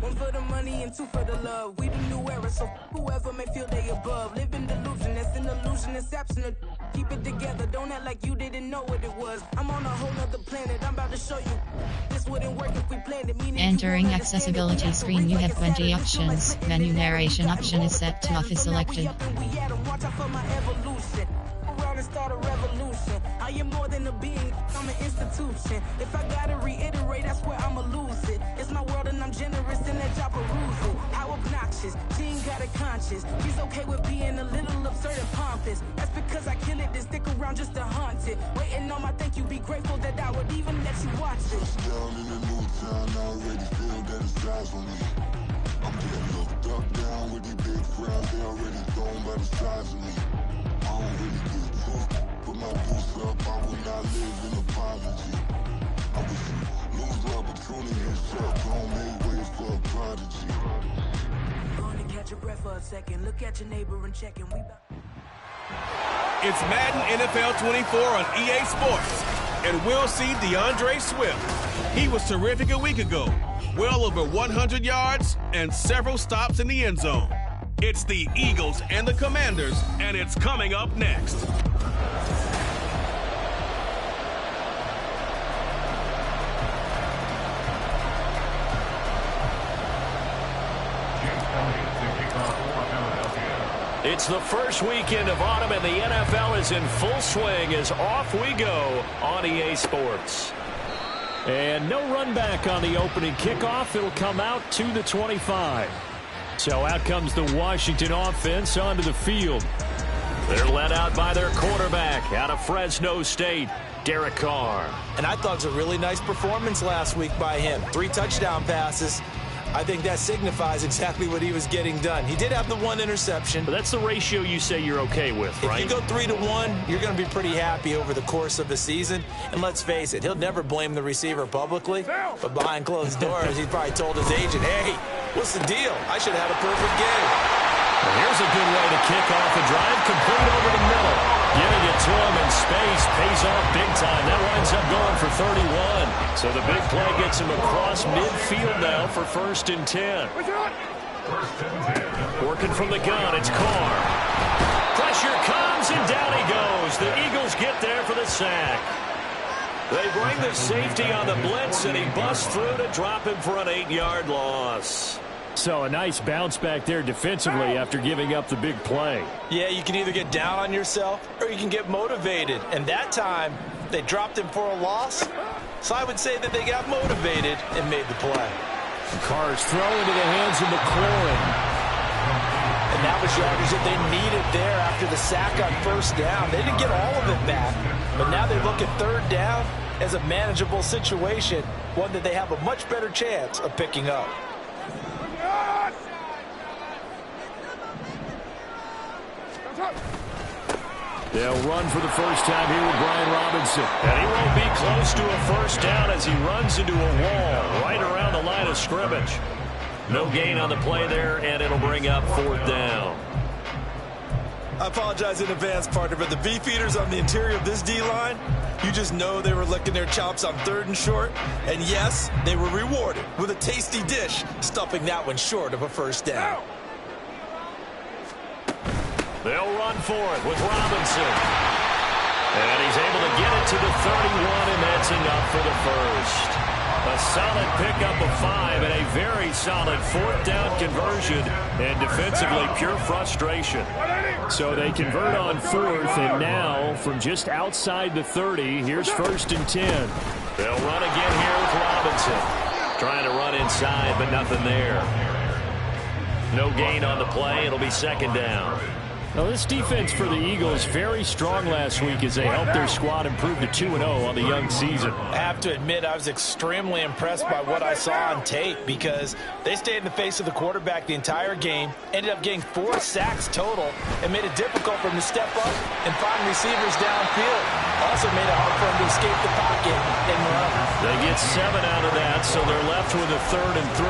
One for the money and two for the love. We the new era, so whoever may feel they above. Live in delusion, that's an illusion, it's absent. Keep it together, don't act like you didn't know what it was. I'm on a whole nother planet, I'm about to show you. This wouldn't work if we planned it. Entering accessibility screen, you have 20 options. Menu narration option is set to off is selected. Start a revolution. I am more than a being, I'm an institution. If I gotta reiterate, that's where I'ma lose it. It's my world and I'm generous in that job perusal. How obnoxious, she ain't got a conscience. He's okay with being a little absurd and pompous. That's because I kill it, then stick around just to haunt it. Waiting on my thank you, be grateful that I would even let you watch it. Down in the new town, I already feel that it's eyes on me. I'm getting looked up down with these big crowds, they already thrown by the size of me. I don't really get tough, put my boots up, I will not live in apology. I wish you lose the opportunity yourself, don't make way for a prodigy. Go on and catch your breath for a second, look at your neighbor and check him. It's Madden NFL 24 on EA Sports, and we'll see DeAndre Swift. He was terrific a week ago, well over 100 yards and several stops in the end zone. It's the Eagles and the Commanders, and it's coming up next. It's the first weekend of autumn, and the NFL is in full swing as off we go on EA Sports. And no run back on the opening kickoff. It'll come out to the 25. So out comes the Washington offense onto the field. They're led out by their quarterback out of Fresno State, Derek Carr. And I thought it was a really nice performance last week by him. 3 touchdown passes. I think that signifies exactly what he was getting done. He did have the 1 interception. But that's the ratio you say you're okay with, right? If you go 3-to-1, you're going to be pretty happy over the course of the season. And let's face it, he'll never blame the receiver publicly. But behind closed doors, he's probably told his agent, hey, what's the deal? I should have had a perfect game. Well, here's a good way to kick off a drive, complete over the middle. Giving it to him in space pays off big time. That winds up going for 31. So the big play gets him across midfield now for 1st and 10. Working from the gun, it's Carr. Pressure comes, and down he goes. The Eagles get there for the sack. They bring the safety on the blitz, and he busts through to drop him for an 8-yard loss. So a nice bounce back there defensively after giving up the big play. Yeah, you can either get down on yourself or you can get motivated. And that time, they dropped him for a loss. So I would say that they got motivated and made the play. Carr's throw into the hands of McLaurin. And that was yardage that they needed there after the sack on 1st down. They didn't get all of it back. But now they look at 3rd down as a manageable situation, one that they have a much better chance of picking up. They'll run for the first time here with Brian Robinson. And he won't be close to a 1st down as he runs into a wall right around the line of scrimmage. No gain on the play there, and it'll bring up 4th down. I apologize in advance, partner, but the beefeaters on the interior of this D-line, you just know they were licking their chops on 3rd and short. And yes, they were rewarded with a tasty dish, stuffing that one short of a 1st down. They'll run for it with Robinson. And he's able to get it to the 31, and that's enough for the 1st. A solid pickup of 5 and a very solid 4th down conversion. And defensively, pure frustration. So they convert on 4th, and now from just outside the 30, here's 1st and 10. They'll run again here with Robinson. Trying to run inside, but nothing there. No gain on the play. It'll be 2nd down. Now, this defense for the Eagles very strong last week as they helped their squad improve to 2-0 on the young season. I have to admit, I was extremely impressed by what I saw on tape because they stayed in the face of the quarterback the entire game, ended up getting 4 sacks total, and made it difficult for him to step up and find receivers downfield. Also made it hard for him to escape the pocket and run. They get 7 out of that, so they're left with a 3rd and 3.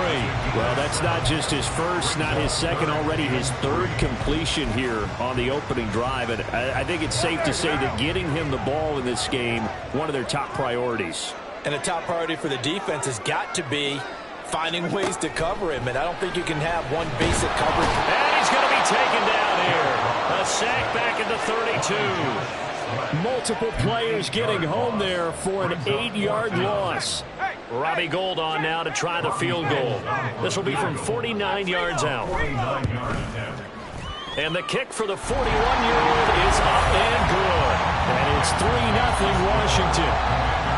Well, that's not just his first, not his second, already his 3rd completion here on the opening drive. And I think it's safe to say that getting him the ball in this game, one of their top priorities. And a top priority for the defense has got to be finding ways to cover him, and I don't think you can have one basic coverage. And he's going to be taken down here. A sack back at the 32. Multiple players getting home there for an 8-yard loss. Robbie Gould on now to try the field goal. This will be from 49 yards out. And the kick for the 41-year-old is up and good. And it's 3-0 Washington.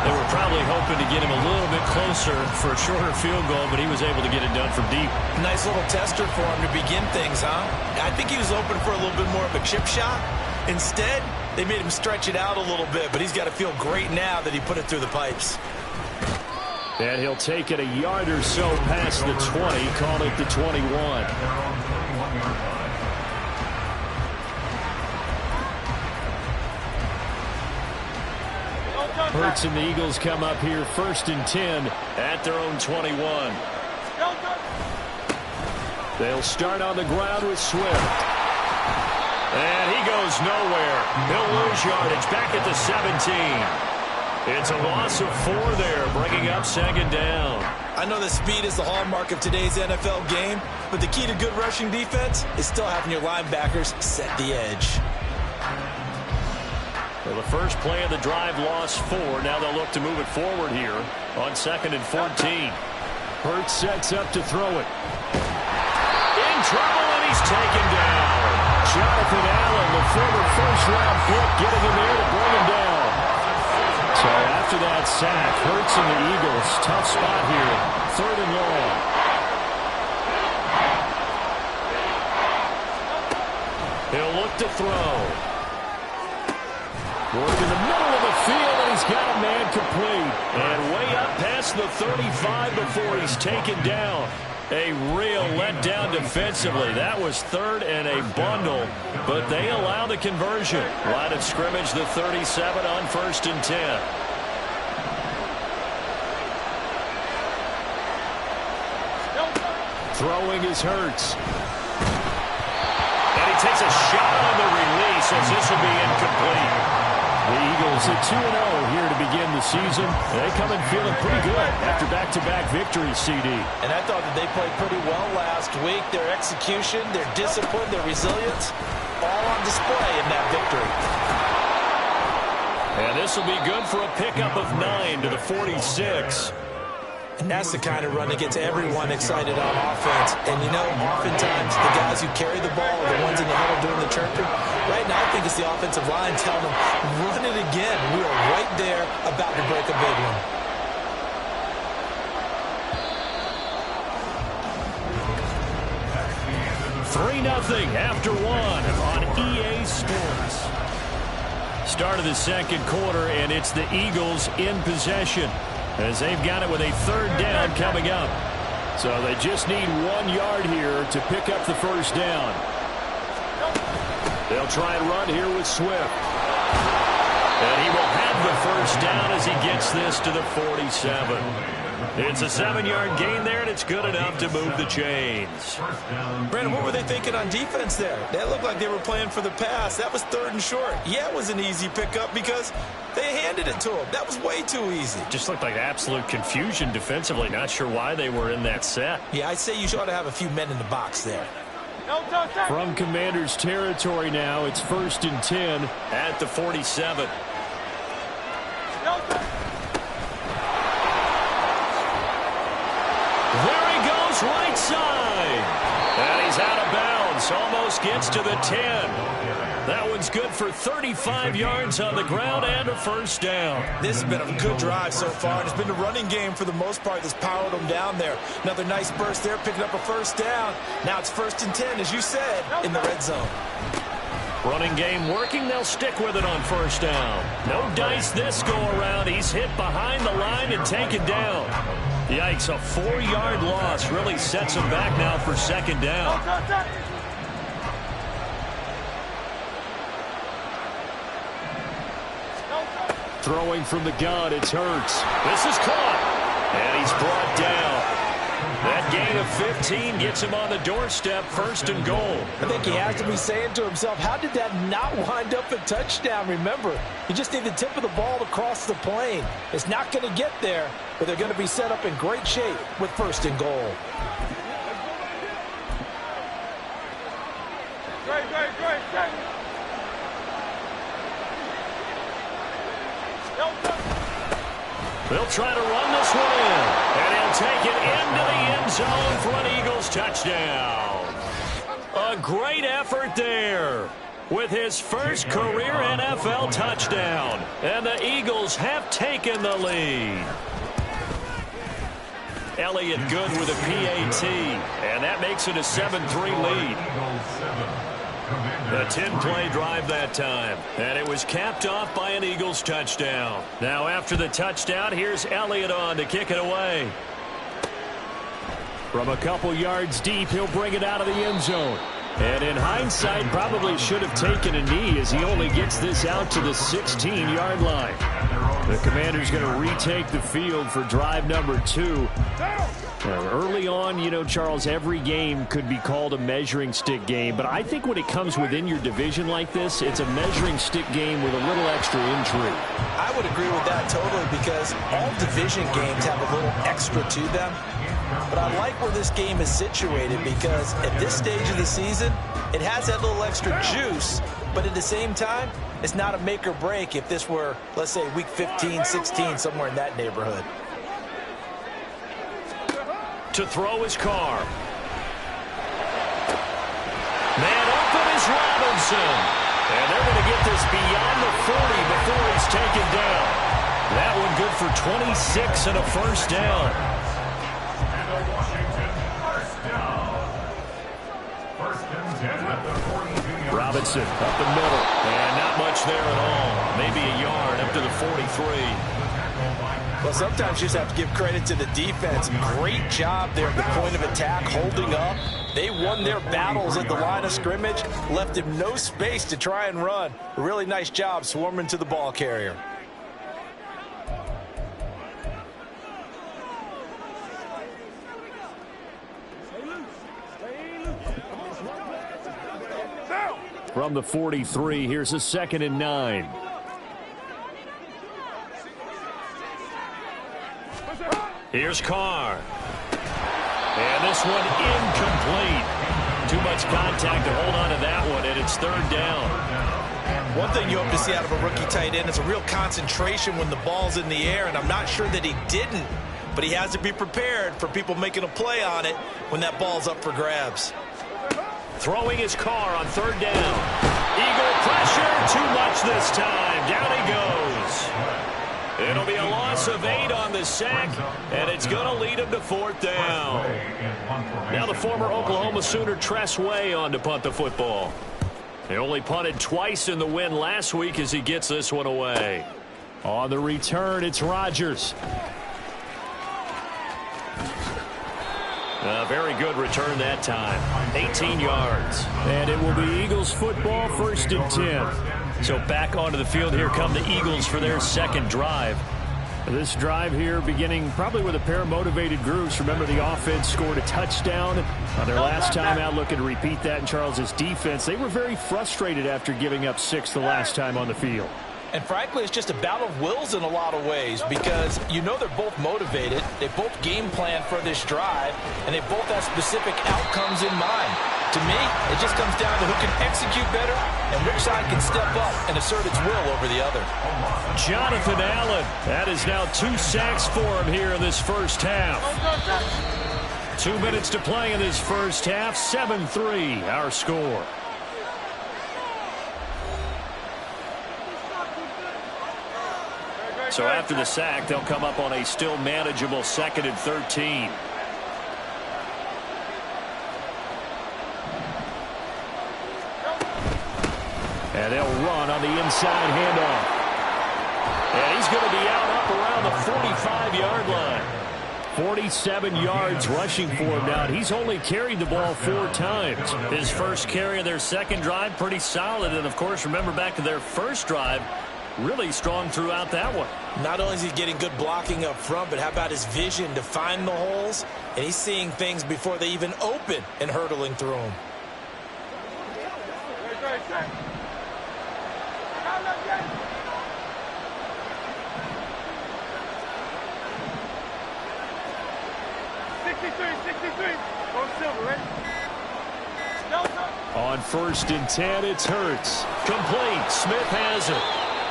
They were probably hoping to get him a little bit closer for a shorter field goal, but he was able to get it done from deep. Nice little tester for him to begin things, huh? I think he was open for a little bit more of a chip shot. Instead, they made him stretch it out a little bit, but he's got to feel great now that he put it through the pipes. And he'll take it a yard or so past the 20, call it the 21. Hurts and the Eagles come up here 1st and 10 at their own 21. They'll start on the ground with Swift. And he goes nowhere. He'll lose yardage back at the 17. It's a loss of 4 there, bringing up 2nd down. I know that speed is the hallmark of today's NFL game, but the key to good rushing defense is still having your linebackers set the edge. Well, the first play of the drive lost 4. Now they'll look to move it forward here on 2nd and 14. Hurts sets up to throw it. In trouble, and he's taken down. Jonathan Allen, the former first-round pick, getting in there to bring him down. So after that sack, Hurts and the Eagles, tough spot here, 3rd and long. He'll look to throw. Work in the middle of the field, and he's got a man complete. And way up past the 35 before he's taken down. A real letdown defensively. That was 3rd and a bundle, but they allow the conversion. Line of scrimmage, the 37 on 1st and 10. Throwing is Hurts. And he takes a shot on the release as this will be incomplete. The Eagles at 2-0 here to begin the season. They come in feeling pretty good after back-to-back victories, CD. And I thought that they played pretty well last week. Their execution, their discipline, their resilience, all on display in that victory. And this will be good for a pickup of 9 to the 46. And that's the kind of run that gets everyone excited on offense. And, you know, oftentimes the guys who carry the ball are the ones in the huddle doing the chirping. Right now, I think it's the offensive line telling them, run it again. We are right there about to break a big one. Three 3-0 after 1 on EA Sports. Start of the 2nd quarter, and it's the Eagles in possession, as they've got it with a 3rd down coming up. So they just need 1 yard here to pick up the 1st down. They'll try and run here with Swift. And he will have the 1st down as he gets this to the 47. It's a 7-yard gain there, and it's good enough to move the chains. Brandon, what were they thinking on defense there? That looked like they were playing for the pass. That was 3rd and short. Yeah, it was an easy pickup because they handed it to him. That was way too easy. Just looked like absolute confusion defensively. Not sure why they were in that set. Yeah, I'd say you ought to have a few men in the box there. From Commanders territory now, it's 1st and 10 at the 47. There he goes, right side. And he's out of bounds. Almost gets to the 10. That one's good for 35 yards on the ground and a 1st down. This has been a good drive so far. It's been the running game for the most part that's powered them down there. Another nice burst there, picking up a 1st down. Now it's 1st and 10, as you said, in the red zone. Running game working. They'll stick with it on 1st down. No dice this go around. He's hit behind the line and taken down. Yikes, a 4-yard loss really sets him back now for 2nd down. Throwing from the gun, it's Hurts. This is caught, and he's brought down. That gain of 15 gets him on the doorstep, 1st and goal. I think he has to be saying to himself, how did that not wind up a touchdown? Remember, you just need the tip of the ball to cross the plane. It's not going to get there, but they're going to be set up in great shape with 1st and goal. Great. They'll try to run this one in, and he'll take it into the end zone for an Eagles touchdown. A great effort there with his first career NFL touchdown, and the Eagles have taken the lead. Elliott good with a PAT, and that makes it a 7-3 lead. A 10-play drive that time, and it was capped off by an Eagles touchdown. Now after the touchdown, here's Elliott on to kick it away. From a couple yards deep, he'll bring it out of the end zone. And in hindsight, probably should have taken a knee as he only gets this out to the 16-yard line. The Commanders going to retake the field for drive number 2. Early on, you know, Charles, every game could be called a measuring stick game, but I think when it comes within your division like this, it's a measuring stick game with a little extra intrigue. I would agree with that totally, because all division games have a little extra to them. But I like where this game is situated, because at this stage of the season, it has that little extra juice, but at the same time, it's not a make or break if this were, let's say, week 15, 16, somewhere in that neighborhood. To throw his car. Man open is Robinson. And they're going to get this beyond the 40 before he's taken down. That one good for 26 and a 1st down. Robinson up the middle. And not much there at all. Maybe a yard up to the 43. Well, sometimes you just have to give credit to the defense. Great job there at the point of attack, holding up. They won their battles at the line of scrimmage, left him no space to try and run. A really nice job swarming to the ball carrier. From the 43, here's a 2nd and 9. Here's Carr. And this one incomplete. Too much contact to hold on to that one, and it's 3rd down. One thing you hope to see out of a rookie tight end is a real concentration when the ball's in the air, and I'm not sure that he didn't, but he has to be prepared for people making a play on it when that ball's up for grabs. Throwing his car on 3rd down. Eagle pressure, too much this time. Down he goes. It'll be a loss of 8 on the sack, and it's going to lead him to 4th down. Now the former Oklahoma Sooner Tress Way on to punt the football. He only punted twice in the win last week as he gets this one away. On the return, it's Rodgers. A very good return that time. 18 yards. And it will be Eagles football, 1st and 10. So back onto the field, here come the Eagles for their 2nd drive. This drive here beginning probably with a pair of motivated groups. Remember, the offense scored a touchdown on their last time out, looking to repeat that in Charles's defense. They were very frustrated after giving up 6 the last time on the field. And frankly, it's just a battle of wills in a lot of ways, because you know they're both motivated, they both game plan for this drive, and they both have specific outcomes in mind. To me, it just comes down to who can execute better and which side can step up and assert its will over the other. Jonathan Allen, that is now 2 sacks for him here in this 1st half. 2 minutes to play in this 1st half, 7-3 our score. So after the sack, they'll come up on a still manageable 2nd and 13. And they'll run on the inside handoff. And he's going to be out up around the 45-yard line. 47 yards rushing for him now. He's only carried the ball 4 times. His first carry of their 2nd drive, pretty solid. And, of course, remember back to their 1st drive, really strong throughout that one. Not only is he getting good blocking up front, but how about his vision to find the holes? And he's seeing things before they even open and hurdling through them. On 1st and 10, it's Hurts. Complete. Smith has it.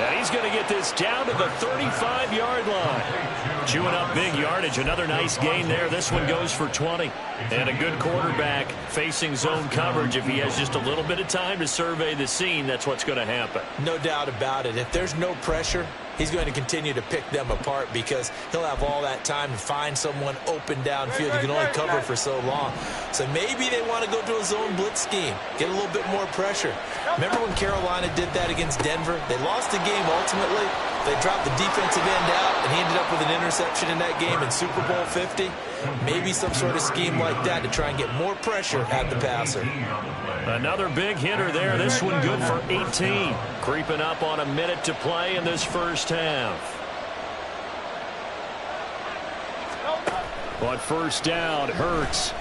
And he's going to get this down to the 35-yard line. Chewing up big yardage. Another nice gain there. This one goes for 20. And a good quarterback facing zone coverage. If he has just a little bit of time to survey the scene, that's what's going to happen. No doubt about it. If there's no pressure, he's going to continue to pick them apart because he'll have all that time to find someone open downfield. You can only cover for so long. So maybe they want to go to a zone blitz scheme, get a little bit more pressure. Remember when Carolina did that against Denver? They lost the game ultimately. They dropped the defensive end out, and he ended up with an interception in that game in Super Bowl 50. Maybe some sort of scheme like that to try and get more pressure at the passer. Another big hitter there. This one good for 18. Creeping up on a minute to play in this first half. On 1st down, Hurts.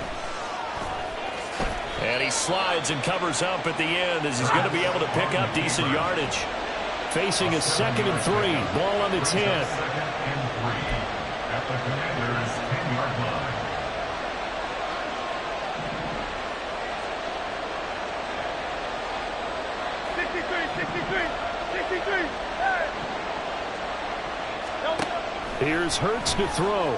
And he slides and covers up at the end as he's going to be able to pick up decent yardage. Facing a 2nd and 3. Ball on the 10. At the Commanders' 10-yard line. Here's Hurts to throw.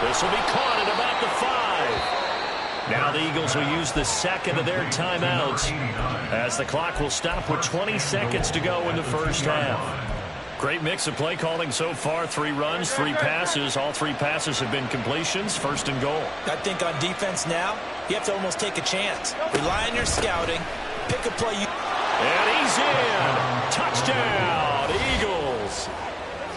This will be caught at about the 5. Now the Eagles will use the 2nd of their timeouts as the clock will stop with 20 seconds to go in the first half. Great mix of play calling so far. 3 runs, 3 passes. All 3 passes have been completions. 1st and goal. I think on defense now, you have to almost take a chance. Rely on your scouting. Pick a play. And he's in. Touchdown, Eagles.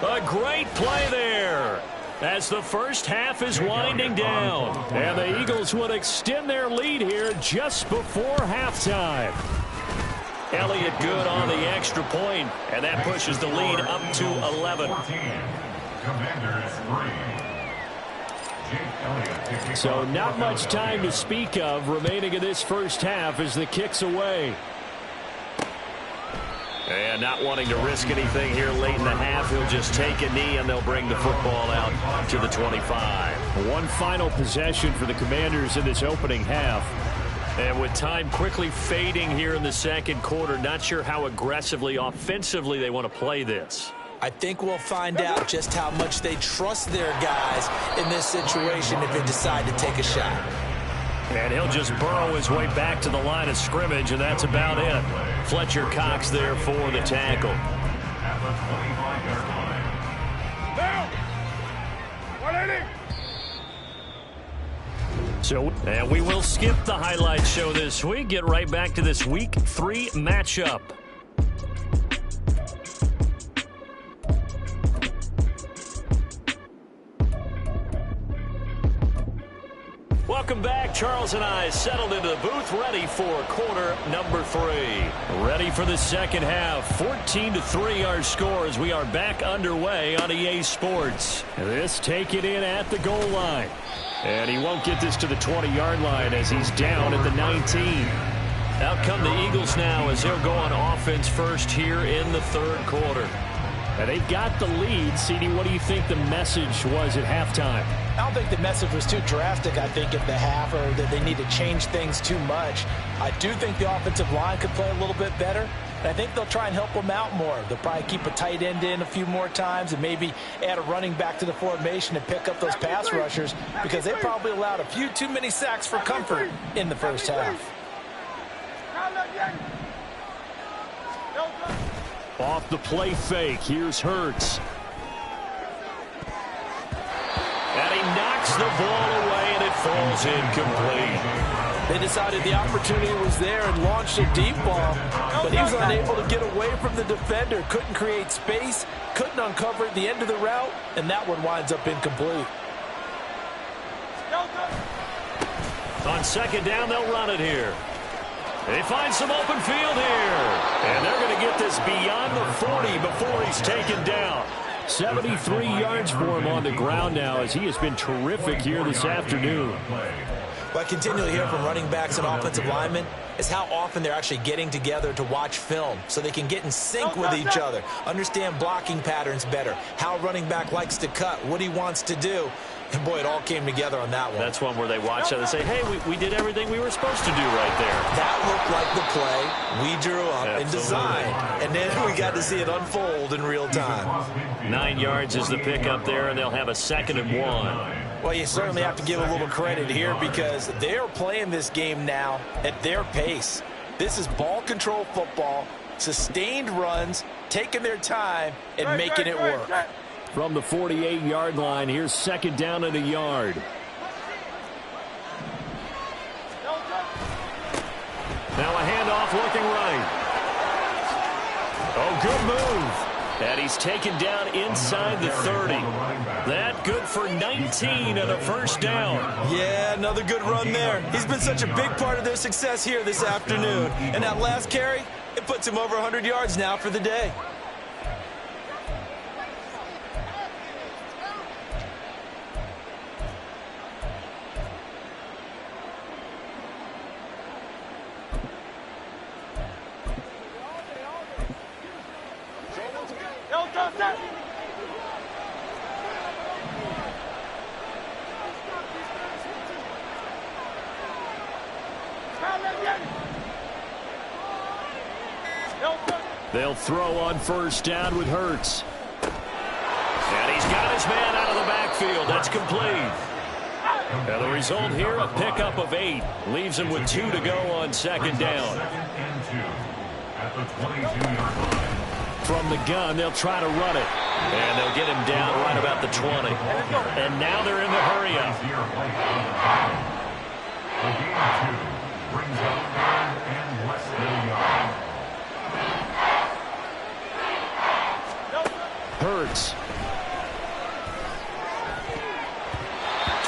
A great play there as the first half is winding down. And the Eagles would extend their lead here just before halftime. Elliott good on the extra point, and that pushes the lead up to 11. So not much time to speak of remaining in this first half as the kick's away. And not wanting to risk anything here late in the half, he'll just take a knee and they'll bring the football out to the 25. One final possession for the Commanders in this opening half. And with time quickly fading here in the 2nd quarter, not sure how aggressively, offensively they want to play this. I think we'll find out just how much they trust their guys in this situation if they decide to take a shot. And he'll just burrow his way back to the line of scrimmage, and that's about it. Fletcher Cox there for the tackle. At the 25-yard line. So, and we will skip the highlight show this week. Get right back to this Week 3 matchup. Welcome back. Charles and I settled into the booth, ready for quarter number 3. Ready for the second half. 14-3 our score as we are back underway on EA Sports. This taken in at the goal line. And he won't get this to the 20-yard line as he's down at the 19. Out come the Eagles now as they'll go on offense first here in the 3rd quarter. And they've got the lead. CD, what do you think the message was at halftime? I don't think the message was too drastic, I think, at the half, or that they need to change things too much. I do think the offensive line could play a little bit better, and I think they'll try and help them out more. They'll probably keep a tight end in a few more times and maybe add a running back to the formation and pick up those pass rushers because they probably allowed a few too many sacks for comfort in the first half. Off the play fake, here's Hurts. And he knocks the ball away, and it falls incomplete. They decided the opportunity was there and launched a deep ball, but he was unable to get away from the defender. Couldn't create space, couldn't uncover the end of the route, and that one winds up incomplete. On 2nd down, they'll run it here. They find some open field here. And they're going to get this beyond the 40 before he's taken down. 73 yards for him on the ground now as he has been terrific here this afternoon. What I continually hear from running backs and offensive linemen is how often they're actually getting together to watch film so they can get in sync with each other, understand blocking patterns better, how a running back likes to cut, what he wants to do. And, boy, it all came together on that one. That's one where they watch it and say, hey, we did everything we were supposed to do right there. That looked like the play we drew up and designed. And then we got to see it unfold in real time. 9 yards is the pickup there, and they'll have a 2nd and 1. Well, you certainly have to give a little credit here because they're playing this game now at their pace. This is ball control football, sustained runs, taking their time, and making it work. From the 48-yard line, here's 2nd down and a yard. Now a handoff looking right. Oh, good move. And he's taken down inside the 30. That good for 19 and a 1st down. Yeah, another good run there. He's been such a big part of their success here this afternoon. And that last carry, it puts him over 100 yards now for the day. They'll throw on 1st down with Hurts. And he's got his man out of the backfield. That's complete. And the result here, a pickup of 8. Leaves him with 2 to go on 2nd down. At the 22-yard line. From the gun, they'll try to run it. And they'll get him down right about the 20. And now they're in the hurry-up. The gain of 2 brings up 3rd and less than a yard. Hurts.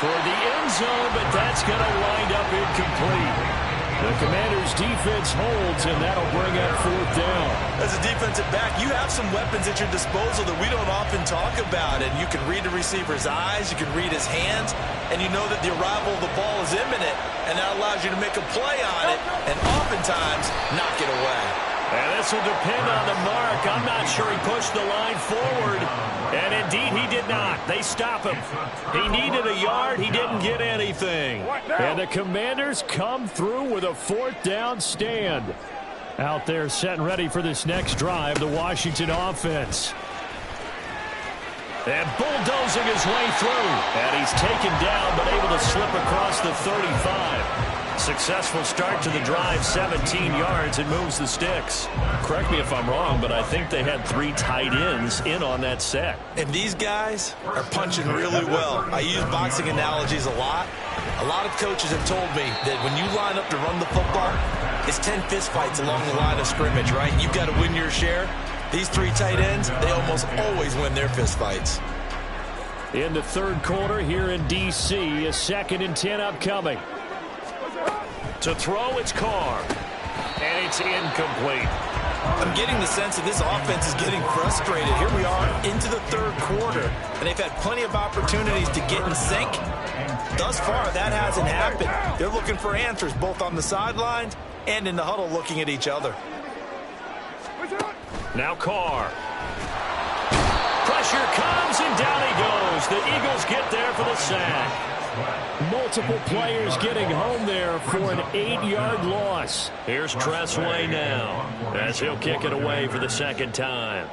Toward the end zone, but that's going to wind up incomplete. The Commanders' defense holds, and that'll bring up 4th down. As a defensive back, you have some weapons at your disposal that we don't often talk about. And you can read the receiver's eyes, you can read his hands, and you know that the arrival of the ball is imminent, and that allows you to make a play on it and oftentimes knock it away. And this will depend on the mark. I'm not sure he pushed the line forward. And indeed, he did not. They stop him. He needed a yard. He didn't get anything. And the Commanders come through with a 4th down stand. Out there set and ready for this next drive, the Washington offense. And bulldozing his way through. And he's taken down, but able to slip across the 35. Successful start to the drive, 17 yards, and moves the sticks. Correct me if I'm wrong, but I think they had 3 tight ends in on that set. And these guys are punching really well. I use boxing analogies a lot. A lot of coaches have told me that when you line up to run the football, it's 10 fistfights along the line of scrimmage, right? You've got to win your share. These 3 tight ends, they almost always win their fistfights. In the 3rd quarter here in D.C., a 2nd and 10 upcoming. To throw, it's Carr. And it's incomplete. I'm getting the sense that this offense is getting frustrated. Here we are into the 3rd quarter, and they've had plenty of opportunities to get in sync. Thus far, that hasn't happened. They're looking for answers both on the sidelines and in the huddle looking at each other. Now Carr. Pressure comes, and down he goes. The Eagles get there for the sack. Multiple players getting home there for an 8-yard loss. Here's Tressway now as he'll kick it away for the 2nd time.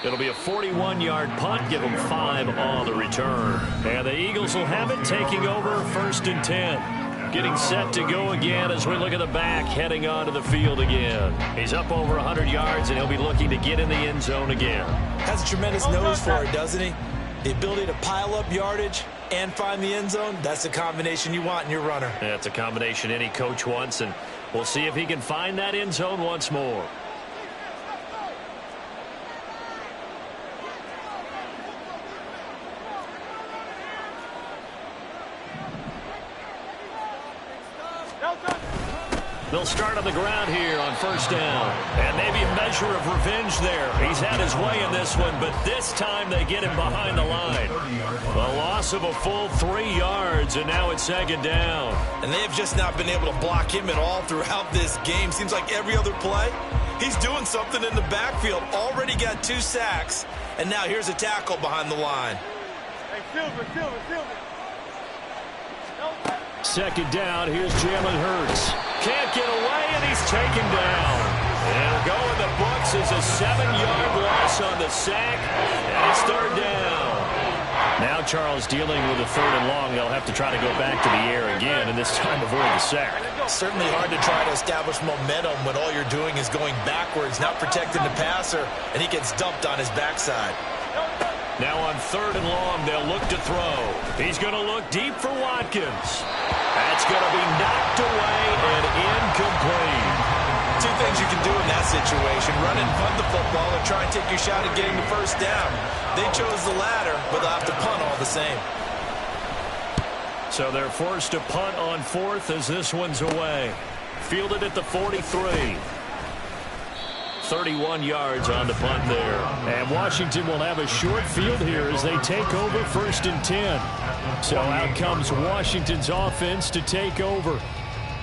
It'll be a 41-yard punt, give them 5 on the return. And the Eagles will have it, taking over 1st and 10. Getting set to go again as we look at the back, heading onto the field again. He's up over 100 yards, and he'll be looking to get in the end zone again. Has a tremendous nose for it, doesn't he? The ability to pile up yardage and find the end zone, that's the combination you want in your runner. That's a combination any coach wants, and we'll see if he can find that end zone once more. They'll start on the ground here on first down. And maybe a measure of revenge there. He's had his way in this one, but this time they get him behind the line. A loss of a full 3 yards, and now it's second down. And they have just not been able to block him at all throughout this game. Seems like every other play, he's doing something in the backfield. Already got 2 sacks, and now here's a tackle behind the line. Hey, Silver. Second down, here's Jalen Hurts. Can't get away, and he's taken down. And it'll go in the books as a 7-yard loss on the sack, and it's third down. Now Charles dealing with a 3rd and long. They'll have to try to go back to the air again, and this time avoid the sack. Certainly hard to try to establish momentum when all you're doing is going backwards, not protecting the passer, and he gets dumped on his backside. Now on 3rd and long, they'll look to throw. He's going to look deep for Watkins. That's going to be knocked away and incomplete. 2 things you can do in that situation: run and punt the football, or try and take your shot at getting the first down. They chose the latter, but they'll have to punt all the same. So they're forced to punt on 4th as this one's away. Fielded at the 43. 31 yards on the punt there. And Washington will have a short field here as they take over 1st and 10. So out comes Washington's offense to take over.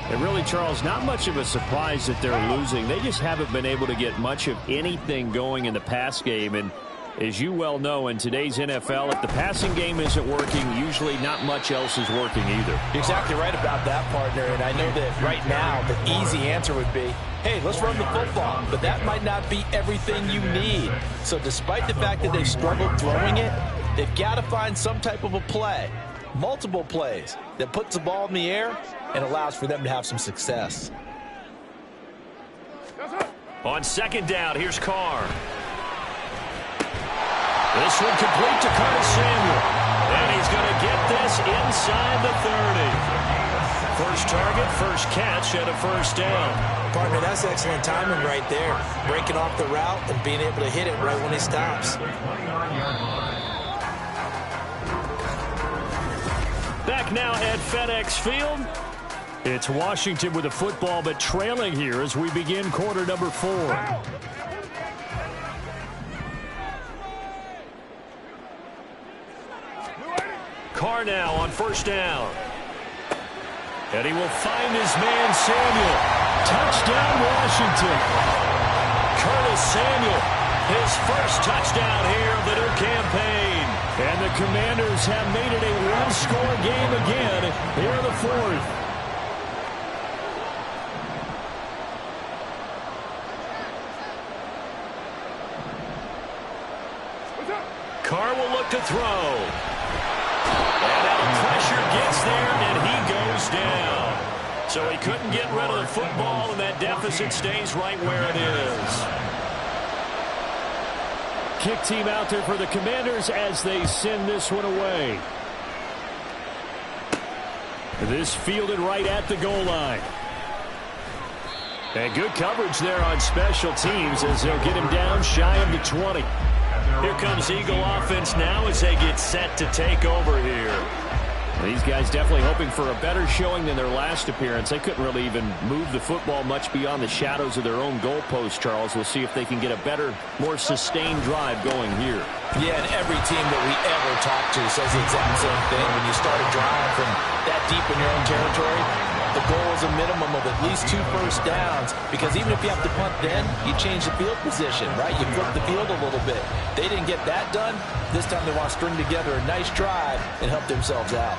And really, Charles, not much of a surprise that they're losing. They just haven't been able to get much of anything going in the pass game. And as you well know, in today's NFL, if the passing game isn't working, usually not much else is working either. You're exactly right about that, partner. And I know that right now the easy answer would be, hey, let's run the football. But that might not be everything you need. So despite the fact that they've struggled throwing it, they've got to find some type of a play, multiple plays, that puts the ball in the air and allows for them to have some success. On 2nd down, here's Carr. This one complete to Curtis Samuel. And he's going to get this inside the 30. First target, first catch, and a first down. Partner, that's excellent timing right there. Breaking off the route and being able to hit it right when he stops. Back now at FedEx Field. It's Washington with the football, but trailing here as we begin quarter number 4. Carr now on first down. And he will find his man Samuel. Touchdown Washington. Curtis Samuel, his first touchdown here of the new campaign. And the Commanders have made it a one-score game again here in the 4th. Carr will look to throw. And now pressure gets there, and he goes down. So he couldn't get rid of the football, and that deficit stays right where it is. Kick team out there for the Commanders as they send this one away. This fielded right at the goal line. And good coverage there on special teams as they'll get him down shy of the 20. Here comes Eagle offense now as they get set to take over here. These guys definitely hoping for a better showing than their last appearance. They couldn't really even move the football much beyond the shadows of their own goalpost, Charles. We'll see if they can get a better, more sustained drive going here. Yeah, and every team that we ever talk to says the exact same thing. When you start a drive from that deep in your own territory, the goal is a minimum of at least 2 first downs, because even if you have to punt then, you change the field position, right? You flip the field a little bit. They didn't get that done. This time they want to string together a nice drive and help themselves out.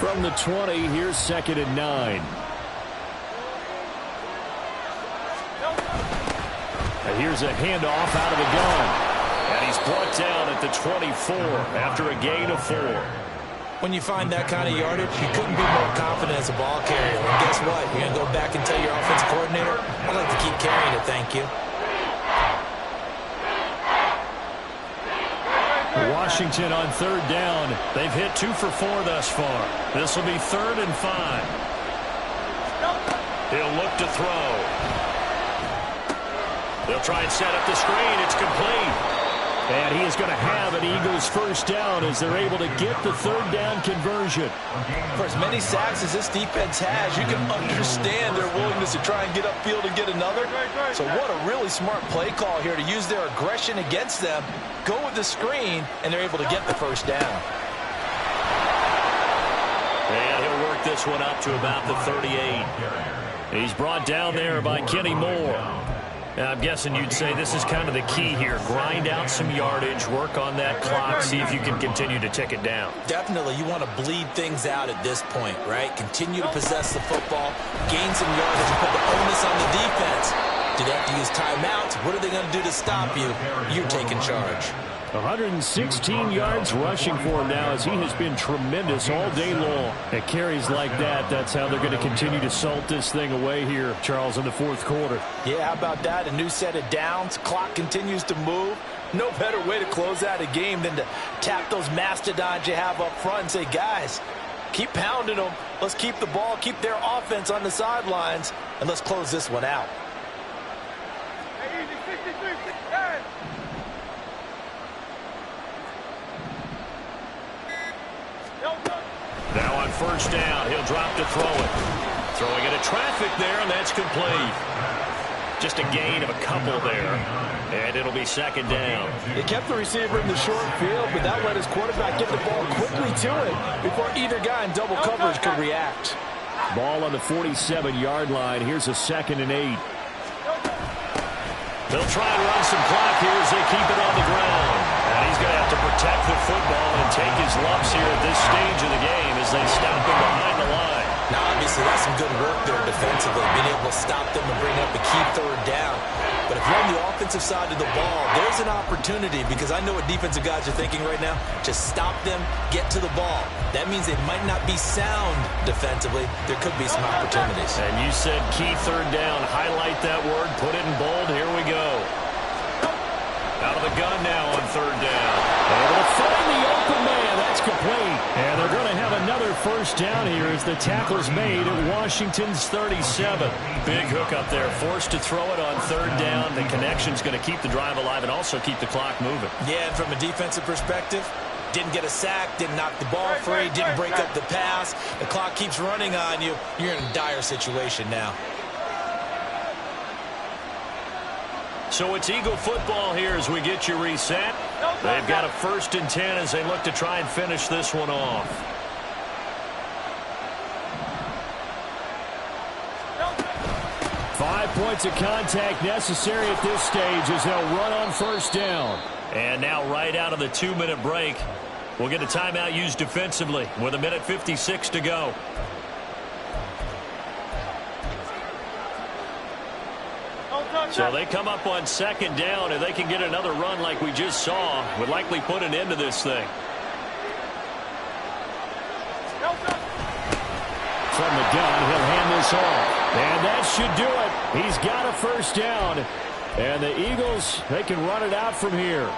From the 20, here's 2nd and 9. And here's a handoff out of the gun. And he's brought down at the 24 after a gain of 4. When you find that kind of yardage, you couldn't be more confident as a ball carrier. And guess what? You're going to go back and tell your offensive coordinator, I'd like to keep carrying it, thank you. Washington on 3rd down. They've hit 2 for 4 thus far. This will be 3rd and 5. He'll look to throw. They'll try and set up the screen. It's complete. And he is going to have an Eagles first down as they're able to get the third down conversion. For as many sacks as this defense has, you can understand their willingness to try and get upfield and get another. So what a really smart play call here to use their aggression against them, go with the screen, and they're able to get the first down. And he'll work this one up to about the 38. He's brought down there by Kenny Moore. Now, I'm guessing you'd say this is kind of the key here. Grind out some yardage, work on that clock, see if you can continue to tick it down. Definitely, you want to bleed things out at this point, right? Continue to possess the football, gain some yardage, and put the onus on the defense. Do they have to use timeouts? What are they going to do to stop you? You're taking charge. 116 yards rushing for him now as he has been tremendous all day long. At carries like that, that's how they're going to continue to salt this thing away here, Charles, in the fourth quarter. Yeah, how about that? A new set of downs. Clock continues to move. No better way to close out a game than to tap those mastodons you have up front and say, guys, keep pounding them. Let's keep the ball, keep their offense on the sidelines, and let's close this one out. Now on first down, he'll drop to throw it. Throwing into traffic there, and that's complete. Just a gain of a couple there, and it'll be second down. They kept the receiver in the short field, but that let his quarterback get the ball quickly to it before either guy in double coverage could react. Ball on the 47-yard line. Here's a 2nd and 8. They'll try and run some clock here as they keep it on the ground. And he's going to have to protect the football and take his lumps here at this stage of the game as they stop him behind the line. Now, obviously, that's some good work there defensively, being able to stop them and bring up a key third down. But if you're on the offensive side of the ball, there's an opportunity, because I know what defensive guys are thinking right now. Just stop them, get to the ball. That means they might not be sound defensively. There could be some opportunities. And you said key third down. Highlight that word. Put it in bold. Here we go. Out of the gun now on third down. Able to find the open man. That's complete. And they're going to have another first down here as the tackle's made at Washington's 37. Big hook up there. Forced to throw it on third down. The connection's going to keep the drive alive and also keep the clock moving. Yeah, and from a defensive perspective, didn't get a sack, didn't knock the ball free, didn't break up the pass. The clock keeps running on you. You're in a dire situation now. So it's Eagle football here as we get you reset. They've got a 1st and 10 as they look to try and finish this one off. Five points of contact necessary at this stage as they'll run on first down. And now right out of the 2-minute break, we'll get a timeout used defensively with 1:56 to go. So they come up on 2nd down, and they can get another run like we just saw. Would likely put an end to this thing. From the gun, he'll hand this off. And that should do it. He's got a first down. And the Eagles, they can run it out from here.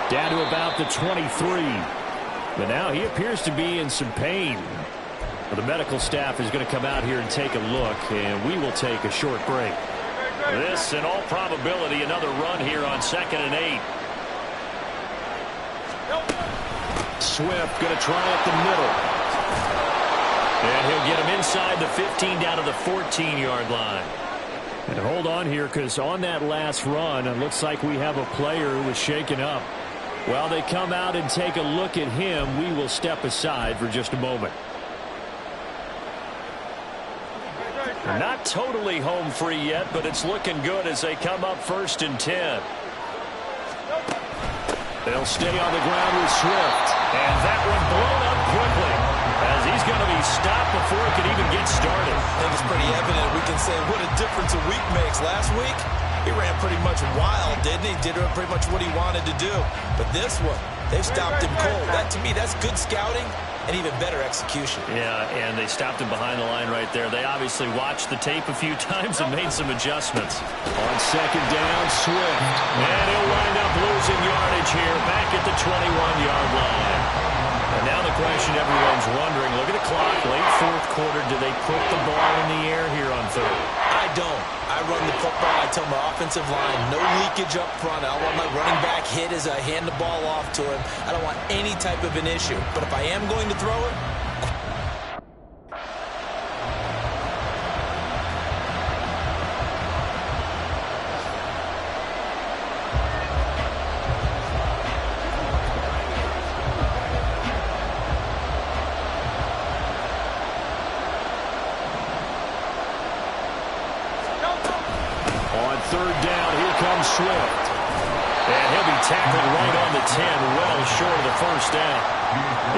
Down to about the 23. But now he appears to be in some pain. Well, the medical staff is going to come out here and take a look, and we will take a short break. This, in all probability, another run here on 2nd and 8. Swift going to try up the middle. And he'll get him inside the 15 down to the 14-yard line. And hold on here, because on that last run, it looks like we have a player who was shaken up. While they come out and take a look at him, we will step aside for just a moment. Not totally home free yet, but it's looking good as they come up 1st and 10. They'll stay on the ground with Swift. And that one blown up quickly as he's going to be stopped before it can even get started. I think it's pretty evident. We can say what a difference a week makes. Last week, he ran pretty much wild, didn't he? Did pretty much what he wanted to do. But this one, they've stopped him cold. That, to me, that's good scouting and even better execution. Yeah, and they stopped him behind the line right there. They obviously watched the tape a few times and made some adjustments. On 2nd down, Swift. And he'll wind up losing yardage here back at the 21-yard line. And now the question everyone's wondering, look at the clock, late fourth quarter, do they put the ball in the air here on third? I don't. I run the football. I tell my offensive line, no leakage up front. I don't want my running back hit as I hand the ball off to him. I don't want any type of an issue. But if I am going to throw it, third down, here comes Swift. And he'll be tackled right on the 10, well short of the first down.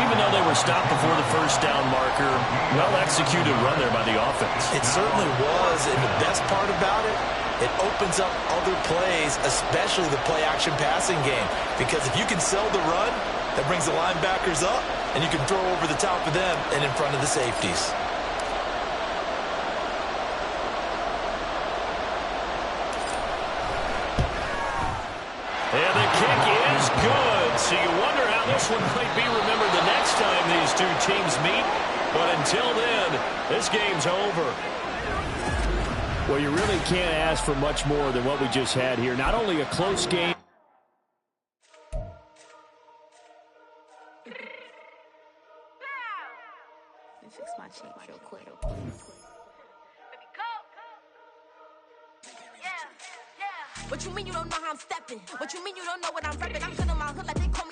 Even though they were stopped before the first down marker, well-executed run there by the offense. it certainly was, and the best part about it, it opens up other plays, especially the play-action passing game. Because if you can sell the run, that brings the linebackers up, and you can throw over the top of them and in front of the safeties. And the kick is good. So you wonder how this one might be remembered the next time these two teams meet. But until then, this game's over. Well, you really can't ask for much more than what we just had here. Not only a close game. Let me fix my change real quick. What you mean you don't know how I'm stepping? What you mean you don't know what I'm repping? I'm good in my hood like they call me the